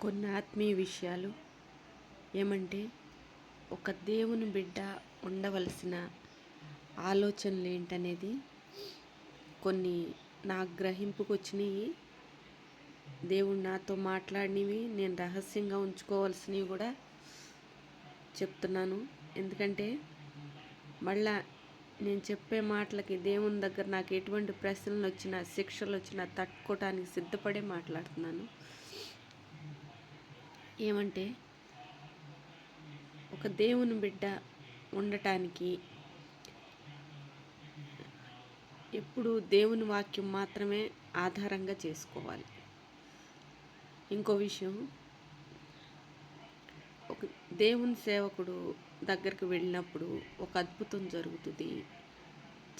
కొన్ని ఆత్మీయ విషయాలు ఏమంటే ఒక దేవుని బిడ్డ ఉండవలసిన ఆలోచనలు ఏంటనేది కొన్ని నాకు గ్రహింపుకు వచ్చినవి. దేవుడు నాతో మాట్లాడినవి నేను రహస్యంగా ఉంచుకోవాల్సినవి కూడా చెప్తున్నాను. ఎందుకంటే మళ్ళా నేను చెప్పే మాటలకి దేవుని దగ్గర నాకు ఎటువంటి ప్రశ్నలు వచ్చినా శిక్షలు వచ్చినా తట్టుకోవటానికి సిద్ధపడే మాట్లాడుతున్నాను. ఏమంటే ఒక దేవుని బిడ్డ ఉండటానికి ఎప్పుడు దేవుని వాక్యం మాత్రమే ఆధారంగా చేసుకోవాలి. ఇంకో విషయం, ఒక దేవుని సేవకుడు దగ్గరికి వెళ్ళినప్పుడు ఒక అద్భుతం జరుగుతుంది.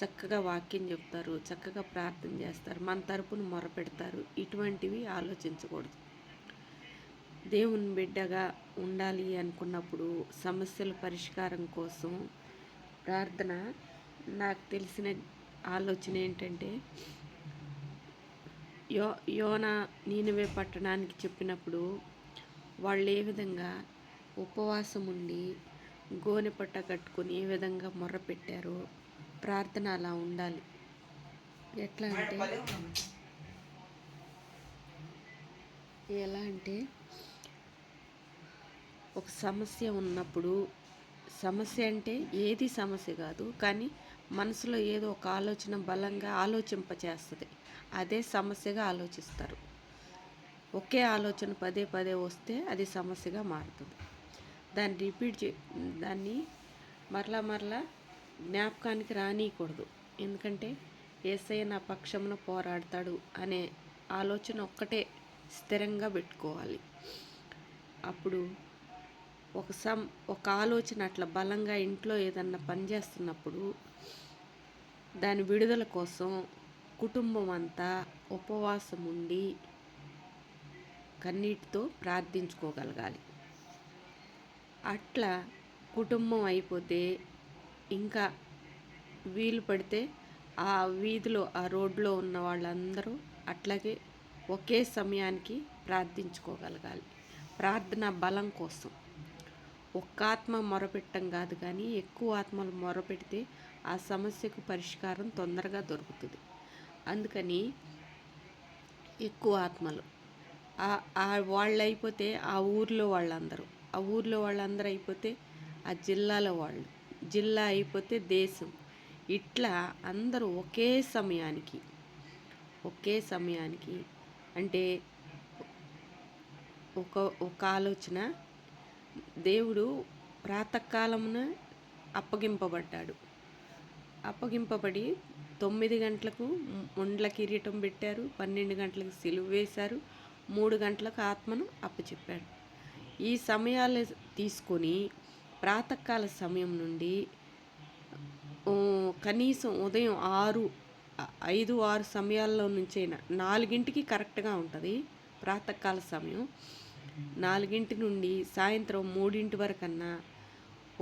చక్కగా వాక్యం చెప్తారు, చక్కగా ప్రార్థన చేస్తారు, మన తరపున మొరపెడతారు. ఇటువంటివి ఆలోచించకూడదు. దేవుని బిడ్డగా ఉండాలి అనుకున్నప్పుడు సమస్యల పరిష్కారం కోసం ప్రార్థన. నాకు తెలిసిన ఆలోచన ఏంటంటే, యోనా నీనెవె పట్టణానికి చెప్పినప్పుడు వాళ్ళు ఏ విధంగా ఉపవాసం ఉండి గోనె పట్ట కట్టుకొని ఏ విధంగా మొర్ర పెట్టారో ప్రార్థన అలా ఉండాలి. ఎలా అంటే ఒక సమస్య ఉన్నప్పుడు, సమస్య అంటే ఏది సమస్య కాదు, కానీ మనసులో ఏదో ఒక ఆలోచన బలంగా ఆలోచింపచేస్తుంది. అదే సమస్యగా ఆలోచిస్తారు. ఒకే ఆలోచన పదే పదే వస్తే అది సమస్యగా మారుతుంది. దాన్ని మరలా జ్ఞాపకానికి రానియకూడదు. ఎందుకంటే యేసయ్య నా పక్షమున పోరాడతాడు అనే ఆలోచన ఒక్కటే స్థిరంగా పెట్టుకోవాలి. అప్పుడు ఒక ఆలోచన అట్లా బలంగా ఇంట్లో ఏదన్నా పనిచేస్తున్నప్పుడు దాని విడుదల కోసం కుటుంబం అంతా ఉపవాసం ఉండి కన్నీటితో ప్రార్థించుకోగలగాలి. అట్లా కుటుంబం అయిపోతే ఇంకా వీలు పడితే ఆ వీధిలో ఆ రోడ్లో ఉన్న వాళ్ళందరూ అట్లాగే ఒకే సమయానికి ప్రార్థించుకోగలగాలి. ప్రార్థన బలం కోసం ఒక్క ఆత్మ మొరపెట్టడం కాదు, కానీ ఎక్కువ ఆత్మలు మొరపెడితే ఆ సమస్యకు పరిష్కారం తొందరగా దొరుకుతుంది. అందుకని ఎక్కువ ఆత్మలు వాళ్ళు అయిపోతే ఆ ఊర్లో వాళ్ళందరూ అయిపోతే ఆ జిల్లాలో వాళ్ళు, జిల్లా అయిపోతే దేశం, ఇట్లా అందరూ ఒకే సమయానికి అంటే ఒక ఆలోచన. దేవుడు ప్రాతకాలమున అప్పగింపబడి 9 గంటలకు ముండ్ల కిరీటం పెట్టారు, 12 గంటలకు సిలువ వేశారు, 3 గంటలకు ఆత్మను అప్పచెప్పాడు. ఈ సమయాలు తీసుకొని ప్రాతకాల సమయం నుండి కనీసం ఉదయం 5-6 సమయాల్లో నుంచైనా 4ంటికి కరెక్ట్గా ఉంటుంది ప్రాతకాల సమయం. 4 నుండి సాయంత్రం 3 వరకన్నా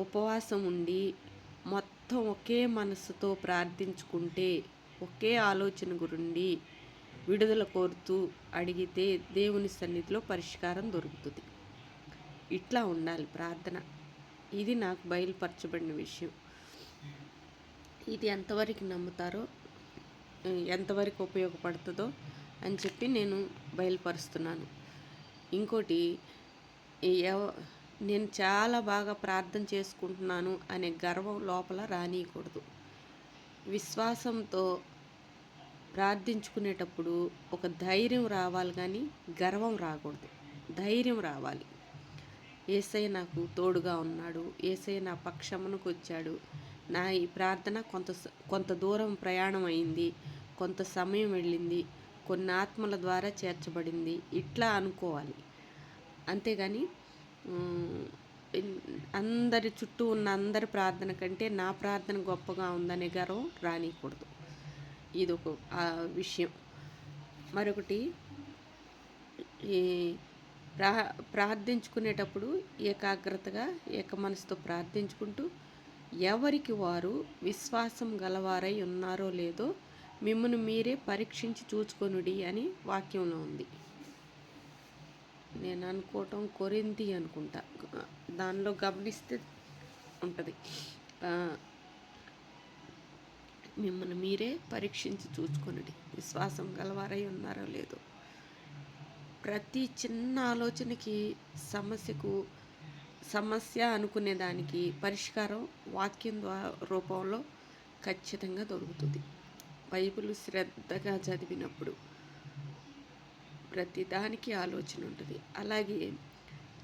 ఉపవాసం ఉండి మొత్తం ఒకే మనస్సుతో ప్రార్థించుకుంటే, ఒకే ఆలోచన గురుండి విడుదల కోరుతూ అడిగితే దేవుని సన్నిధిలో పరిష్కారం దొరుకుతుంది. ఇట్లా ఉండాలి ప్రార్థన. ఇది నాకు బయలుపరచబడిన విషయం. ఇది ఎంతవరకు నమ్ముతారో, ఎంతవరకు ఉపయోగపడుతుందో అని చెప్పి నేను బయలుపరుస్తున్నాను. ఇంకోటి, నేను చాలా బాగా ప్రార్థన చేసుకుంటున్నాను అనే గర్వం లోపల రానియకూడదు. విశ్వాసంతో ప్రార్థించుకునేటప్పుడు ఒక ధైర్యం రావాలి, కానీ గర్వం రాకూడదు. ధైర్యం రావాలి. యేసయ్య నాకు తోడుగా ఉన్నాడు, యేసయ్య నా పక్షమునకు వచ్చాడు, నా ఈ ప్రార్థన కొంత దూరం ప్రయాణం అయింది, కొంత సమయం వెళ్ళింది, కొన్ని ఆత్మల ద్వారా చేర్చబడింది, ఇట్లా అనుకోవాలి. అంతేగాని అందరి చుట్టూ ఉన్న అందరి ప్రార్థన కంటే నా ప్రార్థన గొప్పగా ఉందనే గర్వం రానియకూడదు. ఇది ఒక విషయం. మరొకటి, ఈ ప్రార్థించుకునేటప్పుడు ఏకాగ్రతగా ఏక మనసుతో ప్రార్థించుకుంటూ ఎవరికి వారు విశ్వాసం గలవారై ఉన్నారో లేదో మిమ్మల్ని మీరే పరీక్షించి చూచుకొనుడి అని వాక్యంలో ఉంది. నేను అనుకోవటం కొరింథీ అనుకుంటా. దానిలో గమనిస్తే ఉంటుంది. మిమ్మల్ని మీరే పరీక్షించి చూసుకొనుడి, విశ్వాసం గలవారై ఉన్నారో లేదో. ప్రతి చిన్న ఆలోచనకి, సమస్య అనుకునేదానికి పరిష్కారం వాక్యం రూపంలో ఖచ్చితంగా దొరుకుతుంది. బైబిల్ శ్రద్ధగా చదివినప్పుడు ప్రతి దానికి ఆలోచన ఉంటుంది. అలాగే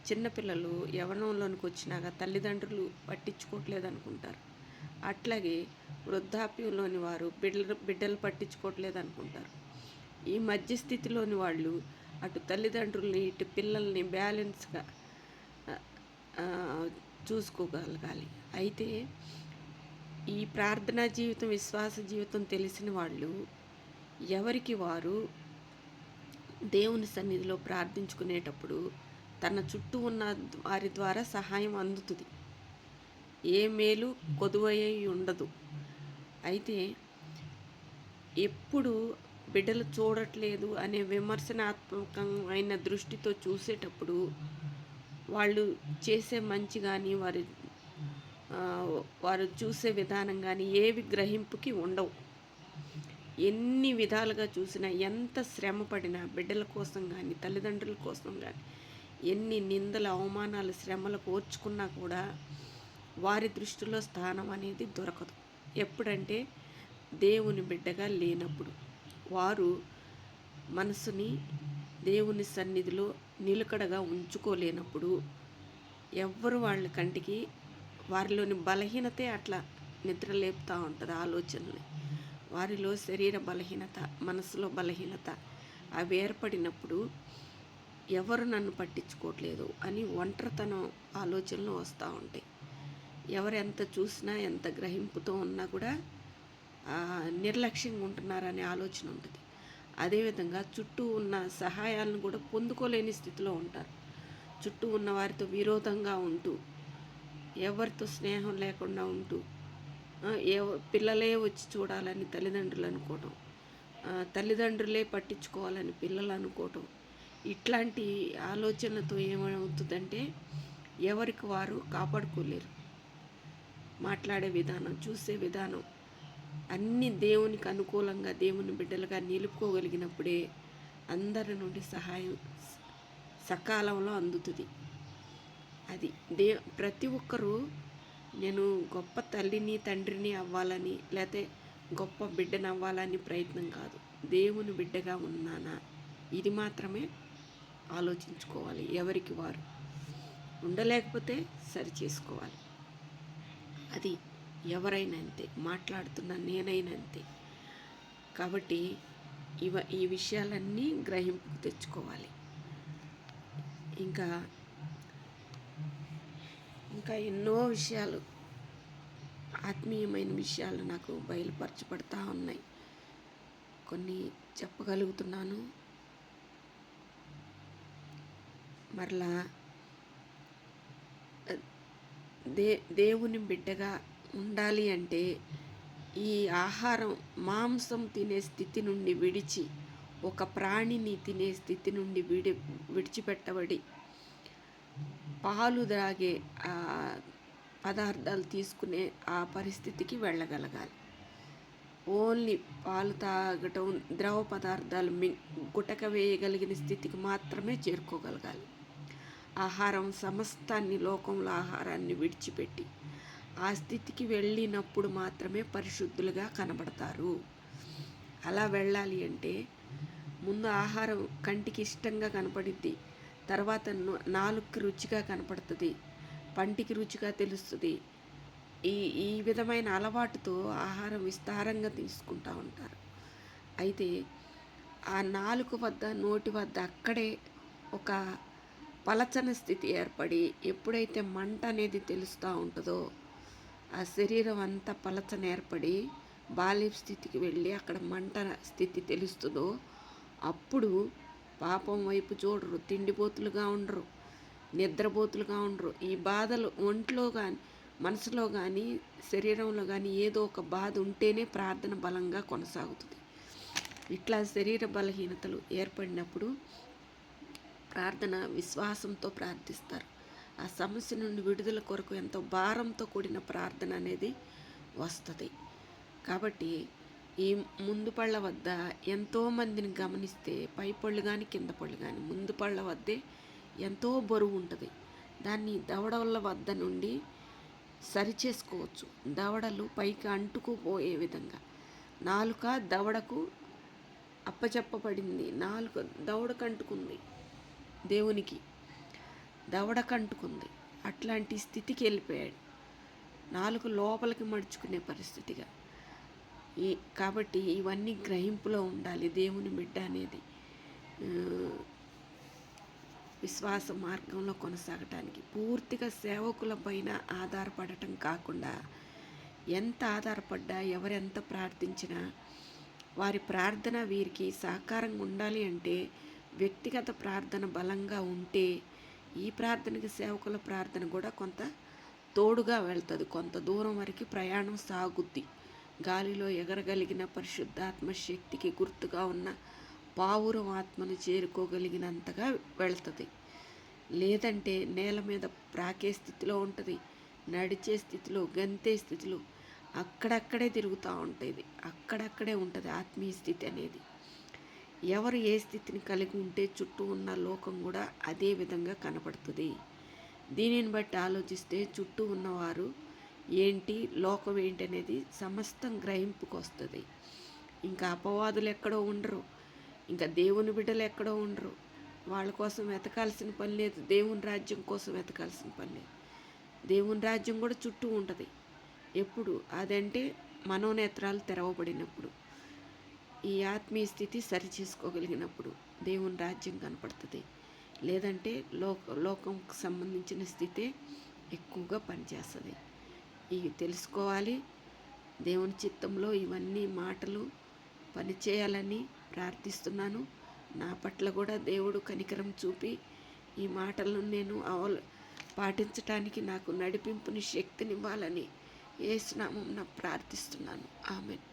చిన్నపిల్లలు యవ్వనంలోనికి వచ్చినాక తల్లిదండ్రులు పట్టించుకోవట్లేదు అనుకుంటారు. అట్లాగే వృద్ధాప్యంలోని వారు బిడ్డలు పట్టించుకోవట్లేదు అనుకుంటారు. ఈ మధ్యస్థితిలోని వాళ్ళు అటు తల్లిదండ్రుల్ని ఇటు పిల్లల్ని బ్యాలెన్స్గా చూసుకోగలగాలి. అయితే ఈ ప్రార్థనా జీవితం, విశ్వాస జీవితం తెలిసిన వాళ్ళు ఎవరికి వారు దేవుని సన్నిధిలో ప్రార్థించుకునేటప్పుడు తన చుట్టూ ఉన్న వారి ద్వారా సహాయం అందుతుంది. ఏ మేలు కొదువయ్యి ఉండదు. అయితే ఎప్పుడు బిడ్డలు చూడట్లేదు అనే విమర్శనాత్మకమైన దృష్టితో చూసేటప్పుడు వాళ్ళు చేసే మంచి కానీ వారు చూసే విధానం కానీ ఏవి గ్రహింపుకి ఉండవు. ఎన్ని విధాలుగా చూసినా, ఎంత శ్రమ పడినా బిడ్డల కోసం కానీ తల్లిదండ్రుల కోసం కానీ ఎన్ని నిందలు, అవమానాలు, శ్రమలు కోర్చుకున్నా కూడా వారి దృష్టిలో స్థానం అనేది దొరకదు. ఎప్పుడంటే దేవుని బిడ్డగా లేనప్పుడు, వారు మనసుని దేవుని సన్నిధిలో నిలకడగా ఉంచుకోలేనప్పుడు, ఎవ్వరు వాళ్ళ కంటికి వారిలోని బలహీనతే అట్లా నిద్ర లేపుతూ ఉంటుంది. ఆలోచనలు, వారిలో శరీర బలహీనత, మనసులో బలహీనత అవి ఏర్పడినప్పుడు ఎవరు నన్ను పట్టించుకోవట్లేదు అని ఒంటరితనం ఆలోచనలు వస్తూ ఉంటాయి. ఎవరు ఎంత చూసినా, ఎంత గ్రహింపుతో ఉన్నా కూడా నిర్లక్ష్యంగా ఉంటున్నారనే ఆలోచన ఉంటుంది. అదేవిధంగా చుట్టూ ఉన్న సహాయాలను కూడా పొందుకోలేని స్థితిలో ఉంటారు. చుట్టూ ఉన్న వారితో విరోధంగా ఉంటూ, ఎవరితో స్నేహం లేకుండా ఉంటూ, పిల్లలే వచ్చి చూడాలని తల్లిదండ్రులు అనుకోవటం, తల్లిదండ్రులే పట్టించుకోవాలని పిల్లలు అనుకోవటం, ఇట్లాంటి ఆలోచనలతో ఏమవుతుందంటే ఎవరికి వారు కాపాడుకోలేరు. మాట్లాడే విధానం, చూసే విధానం అన్నీ దేవునికి అనుకూలంగా, దేవుని బిడ్డలుగా నిలుపుకోగలిగినప్పుడే అందరి నుండి సహాయం సకాలంలో అందుతుంది. అది ప్రతి ఒక్కరూ నేను గొప్ప తల్లిని, తండ్రిని అవ్వాలని, లేకపోతే గొప్ప బిడ్డను అవ్వాలని ప్రయత్నం కాదు. దేవుని బిడ్డగా ఉన్నానా, ఇది మాత్రమే ఆలోచించుకోవాలి. ఎవరికి వారు ఉండలేకపోతే సరి చేసుకోవాలి. అది ఎవరైనా అంతే, మాట్లాడుతున్న నేనైనా అంతే. కాబట్టి ఈ విషయాలన్నీ గ్రహింపుకు తెచ్చుకోవాలి. ఇంకా ఎన్నో విషయాలు, ఆత్మీయమైన విషయాలు నాకు బయలుపరచబడతా ఉన్నాయి. కొన్ని చెప్పగలుగుతున్నాను. మరలా దేవుని బిడ్డగా ఉండాలి అంటే ఈ ఆహారం, మాంసం తినే స్థితి నుండి విడిచి, ఒక ప్రాణిని తినే స్థితి నుండి విడిచిపెట్టబడి పాలు త్రాగే పదార్థాలు తీసుకునే ఆ పరిస్థితికి వెళ్ళగలగాలి. ఓన్లీ పాలు తాగటం, ద్రవ పదార్థాలు గుటక వేయగలిగిన స్థితికి మాత్రమే చేరుకోగలగాలి. ఆహారం సమస్తాన్ని, లోకంలో ఆహారాన్ని విడిచిపెట్టి ఆ స్థితికి వెళ్ళినప్పుడు మాత్రమే పరిశుద్ధులుగా కనబడతారు. అలా వెళ్ళాలి అంటే ముందు ఆహారం కంటికి ఇష్టంగా కనపడిద్ది, తర్వాత నాలుగుకి రుచిగా కనపడుతుంది, పంటికి రుచిగా తెలుస్తుంది. ఈ విధమైన అలవాటుతో ఆహారం విస్తారంగా తీసుకుంటూ ఉంటారు. అయితే ఆ నాలుక వద్ద, నోటి వద్ద అక్కడే ఒక పలచని స్థితి ఏర్పడి, ఎప్పుడైతే మంట అనేది తెలుస్తూ ఉంటుందో, ఆ శరీరం అంతా పలచన ఏర్పడి బాల్య స్థితికి వెళ్ళి అక్కడ మంట స్థితి తెలుస్తుందో, అప్పుడు పాపం వైపు చూడరు, తిండిపోతులుగా ఉండరు, నిద్రపోతులుగా ఉండరు. ఈ బాధలు ఒంట్లో కానీ, మనసులో కానీ, శరీరంలో కానీ ఏదో ఒక బాధ ఉంటేనే ప్రార్థన బలంగా కొనసాగుతుంది. ఇట్లా శరీర బలహీనతలు ఏర్పడినప్పుడు ప్రార్థన విశ్వాసంతో ప్రార్థిస్తారు. ఆ సమస్య నుండి విడుదల కొరకు ఎంతో భారంతో కూడిన ప్రార్థన అనేది వస్తుంది. కాబట్టి ఈ ముందు పళ్ళ వద్ద ఎంతోమందిని గమనిస్తే పై పళ్ళు కానీ కింద పళ్ళు కానీ ముందు పళ్ళ వద్దే ఎంతో బరువు ఉంటుంది. దాన్ని దవడల వద్ద నుండి సరిచేసుకోవచ్చు. దవడలు పైకి అంటుకుపోయే విధంగా నాలుక దవడకు అప్పచెప్పబడింది. నాలుక దవడకంటుకుంది, దేవునికి దవడకంటుకుంది. అట్లాంటి స్థితికి వెళ్ళిపోయాడు, నాలుక లోపలికి మడుచుకునే పరిస్థితిగా. కాబట్టి ఇవన్నీ గ్రహింపులో ఉండాలి. దేవుని బిడ్డ అనేది విశ్వాస మార్గంలో కొనసాగటానికి పూర్తిగా సేవకుల పైన ఆధారపడటం కాకుండా, ఎంత ఆధారపడ్డా ఎవరెంత ప్రార్థించినా వారి ప్రార్థన వీరికి సహకారంగా ఉండాలి అంటే వ్యక్తిగత ప్రార్థన బలంగా ఉంటే ఈ ప్రార్థనకి సేవకుల ప్రార్థన కూడా కొంత తోడుగా వెళ్తుంది. కొంత దూరం వరకు ప్రయాణం సాగుద్ది. గాలిలో ఎగరగలిగిన పరిశుద్ధాత్మ శక్తికి గుర్తుగా ఉన్న పావురం ఆత్మను చేరుకోగలిగినంతగా వెళ్తుంది. లేదంటే నేల మీద ప్రాకే స్థితిలో ఉంటుంది, నడిచే స్థితిలో, గంతే స్థితిలో అక్కడక్కడే తిరుగుతూ ఉంటుంది. అక్కడక్కడే ఉంటుంది ఆత్మీయ స్థితి అనేది. ఎవరు ఏ స్థితిని కలిగి ఉంటే చుట్టూ ఉన్న లోకం కూడా అదే విధంగా కనపడుతుంది. దీనిని బట్టి ఆలోచిస్తే చుట్టూ ఉన్నవారు ఏంటి, లోకం ఏంటి అనేది సమస్తం గ్రహింపుకు వస్తుంది. ఇంకా అపవాదులు ఎక్కడో ఉండరు, ఇంకా దేవుని బిడ్డలు ఎక్కడో ఉండరు. వాళ్ళ కోసం వెతకాల్సిన పని లేదు, దేవుని రాజ్యం కోసం వెతకాల్సిన పని లేదు. దేవుని రాజ్యం కూడా చుట్టూ ఉంటుంది. ఎప్పుడు అదంటే మనోనేత్రాలు తెరవబడినప్పుడు, ఈ ఆత్మీయ స్థితి సరి చేసుకోగలిగినప్పుడు దేవుని రాజ్యం కనపడుతుంది. లేదంటే లోకంకు సంబంధించిన స్థితే ఎక్కువగా పనిచేస్తుంది. ఇవి తెలుసుకోవాలి. దేవుని చిత్తంలో ఇవన్నీ మాటలు పనిచేయాలని ప్రార్థిస్తున్నాను. నా పట్ల కూడా దేవుడు కనికరం చూపి ఈ మాటలను నేను పాటించటానికి నాకు నడిపింపుని, శక్తినివ్వాలని యేసు నామమున ప్రార్థిస్తున్నాను. ఆమేన్.